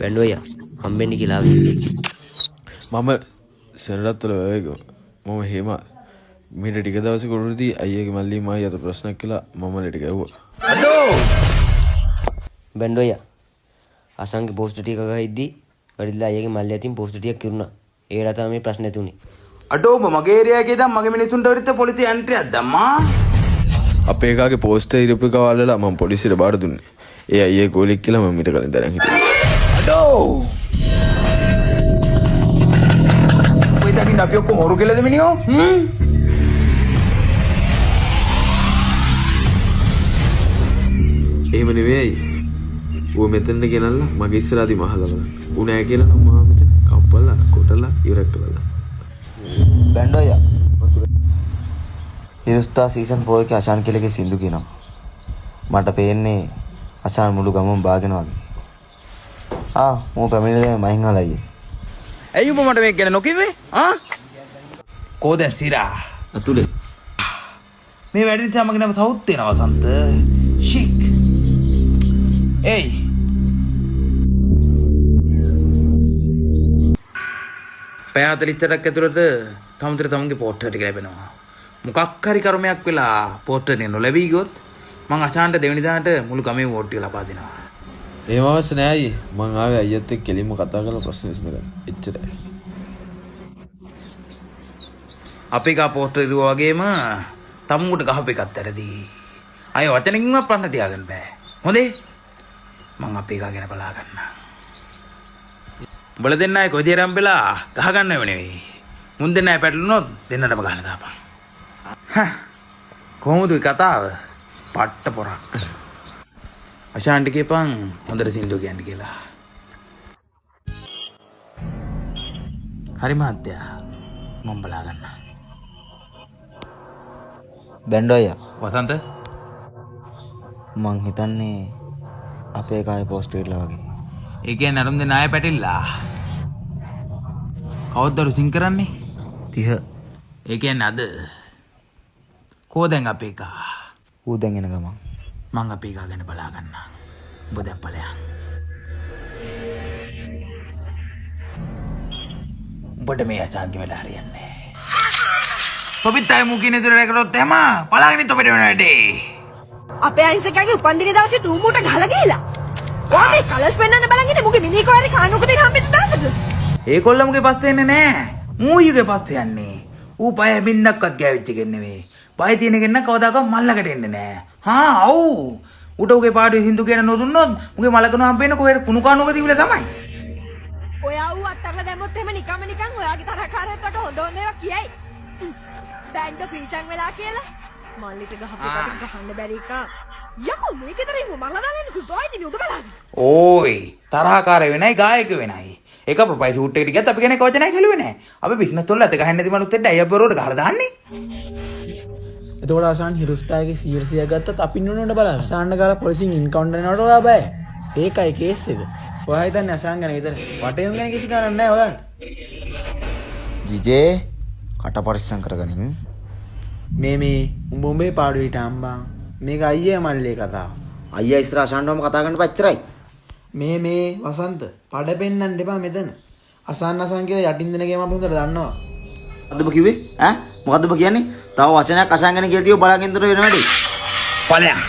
වැන්ඩුවයියා හම්බෙන්න කියලා ආවේ. මම සෙනරත්වල වැවේගෝ මම හෙම මීට ටික දවසක උරුදී අයියගේ මල්ලි මායි අත ප්‍රශ්නයක් කියලා මම ලෙට ගැව්වා. අඩෝ වැන්ඩුවයියා අසංගේ පෝස්ට් ටික ගහද්දි වැඩිලා අයියගේ මල්ලි අතින් පෝස්ට් ටිකක් කිරුණා. ඒකට තමයි මේ ප්‍රශ්නේ තුනේ. අඩෝ මගේ ඒරියා එකේ දැන් මගේ මිනිසුන්ට වරිත පොලිසිය ඇන්ට්‍රියක් දැම්මා. අපේ එකාගේ පෝස්ටර් ඉරපු එක වලලා මම පොලිසියට බාර දුන්නේ. ඒ අයියේ ගෝලික් කියලා මම ඊට කලින් දැනන් හිටියා. අඩෝ ඔය දකින්න අපි ඔක්කොම හොරු කෙලද මිනිහෝ එහෙම නෙවෙයි. ඌ මෙතන ගෙනල්ලා මගේ ඉස්සරහදී මහලා බලන්න. ඌ නෑ කියලා නම් මම මෙතන කප්පලා කොටලා ඉවරක් කළා. බැන්ඩෝයා හිරුස්තා සීසන් 4 එකේ අශාන් කෙලගේ සින්දු කියනවා. මට පේන්නේ අශාන් මුළු ගමම බාගෙන වගේ. මෝ පැමිණිලා මහින්හල අයියේ. ඇයි උඹ මට මේක ගැන නොකිව්වේ? කෝදෙන් සිරා අතුලේ මේ වැඩි නිසා මගේ නම සවුත් වෙනවා වසන්ත. ෂික්. ඒයි පැය 48ක් ඇතුළත තමුතර තමුන්ගේ පෝස්ටර් ටික ලැබෙනවා. මොකක් හරි කර්මයක් වෙලා පෝස්ටර් එක නොලැබී ගියොත් මං අචාන්ට දෙවෙනි දාට මුළු ගමේ වෝට් ටික ලබා දෙනවා. එහෙම අවශ්‍ය නෑ අයියේ. මං ආවේ අයියත් එක්ක කෙලින්ම කතා කරලා ප්‍රශ්න විසඳගන්න. එච්චරයි. අපි ගා පෝස්ටර් ඉරුවා වගේම තමුන්ට ගහපු එකත් ඇරදි. අය වචනකින්වත් ප්‍රශ්න තියාගන්න බෑ. හොඳේ? මං අපේ එකා ගැන බලා ගන්නම්. උඹලා දෙන්න අය කොයි දිහරම් වෙලා ගහ ගන්නව නෙවෙයි. මුන් දෙන්න අය පැටලුනොත් දෙන්නටම ගහලා දාපන්. කොහොමද ඒ කතාව? පට්ට පොරක්. අශාන්ට කියපන් හොඳට සින්දු කියන්න කියලා. හරි මහත්තයා. මම බලා ගන්න. බැන්ඩෝයා වසන්ත මං හිතන්නේ අපේ කායේ පෝස්ට් එකලා වගේ. ඒ කියන්නේ අරුන් දෙන අය පැටිල්ලා. කවුද රුසින් කරන්නේ? 30. ඒ කියන්නේ අද කෝ දැන් අපේ එකා. ඌ දැන් එන ගමන් මං අපේ එකා ගැන බලා ගන්නම්. ඔබ දැන් ඵලයන්. ඔබට මේ අචාන්ගේ වැඩ හරියන්නේ නැහැ. ඔබිත් අය මුකිනේ දොරේ කරොත් එහෙම බලාගෙන ඉන්න ඔබට වෙන වැඩේ. අපේ අයින්සකගේ උපන්දින දවසේ තූමුට ගහලා ගිහලා. ඔයා මේ කලර්ස් පෙන්වන්න බලන් ඉන්නේ මුගේ මිනිකෝ හරි කානුක දෙන හම්බෙච්ච දවසක. ඒකොල්ලමුගේ පස්සේ එන්නේ නැහැ. මූයිගේ පස්සේ යන්නේ. ඌ පය බින්නක්වත් ගෑවිච්ච කෙනෙක් නෙවෙයි. පය තියෙන කෙනා කවදාකවත් මල්ලකට එන්නේ නැහැ. අව්. උට උගේ පාඩුවේ හින්දු කියන නොදුන්නොත් මුගේ මලකන හම්බෙන්නේ කොහෙද කුණු කානුක තිබිලා තමයි. ඔයා ඌ අත්තරලා දැම්මොත් එහෙම නිකන් ඔයාගේ තරහකාරයන්ට හොඳ හොඳ ඒවා කියයි. බෑන්ඩෝ පීචන් වෙලා කියලා. මල්ලිට ගහපු එකට ගහන්න බැරි එක. යකෝ මේකේතර ඉමු මල්ලා දාගෙන කුතෝයි දිනු උඩ බලන්න. ඕයි තරහකාරය වෙනයි ගායක වෙනයි. එක පපයි ෂූට් එකට ගියත් අපි කෙනෙක් වචනයක් හෙළුවේ නැහැ. අපි බිස්නස් වල අත ගහන්න නැති මනුස්සෙක්ට අය අපරෝට ගහලා දාන්නේ. එතකොට ආසාන් හිරුස්ටාගේ 100 ගත්තත් අපි නුනට බලන්න. ආසාන්න ගාලා පොලිසියෙන් ඉන්කවුන්ටර් එනවට ඔයා බෑ. ඒකයි කේස් එක. ඔයා හිතන්නේ ආසාන් ගැන විතර. වටේම ගැන කිසි ගණන් නැහැ ඔයාලට. ජිජේ කට පරිස්සම් කරගනින්. මේ උඹේ පාඩුවට අම්බා. මේක අයියා මල්ලේ කතාව. අයියා ඉස්සර ආශාන්ටම කතා කරන්න පච්චරයි. මේ වසන්ත පඩ පෙන්නන්න එපා මෙතන. අසන්න කියලා යටින් දෙන ගේම අපි හොඳට දන්නවා. මොකද්ද ඔබ කිව්වේ? මොකද්ද ඔබ කියන්නේ? තව වචනයක් අශාන් ගැන කියලා තියෝ බලාගෙන ඉඳලා වෙන වැඩේ. ඵලයන්.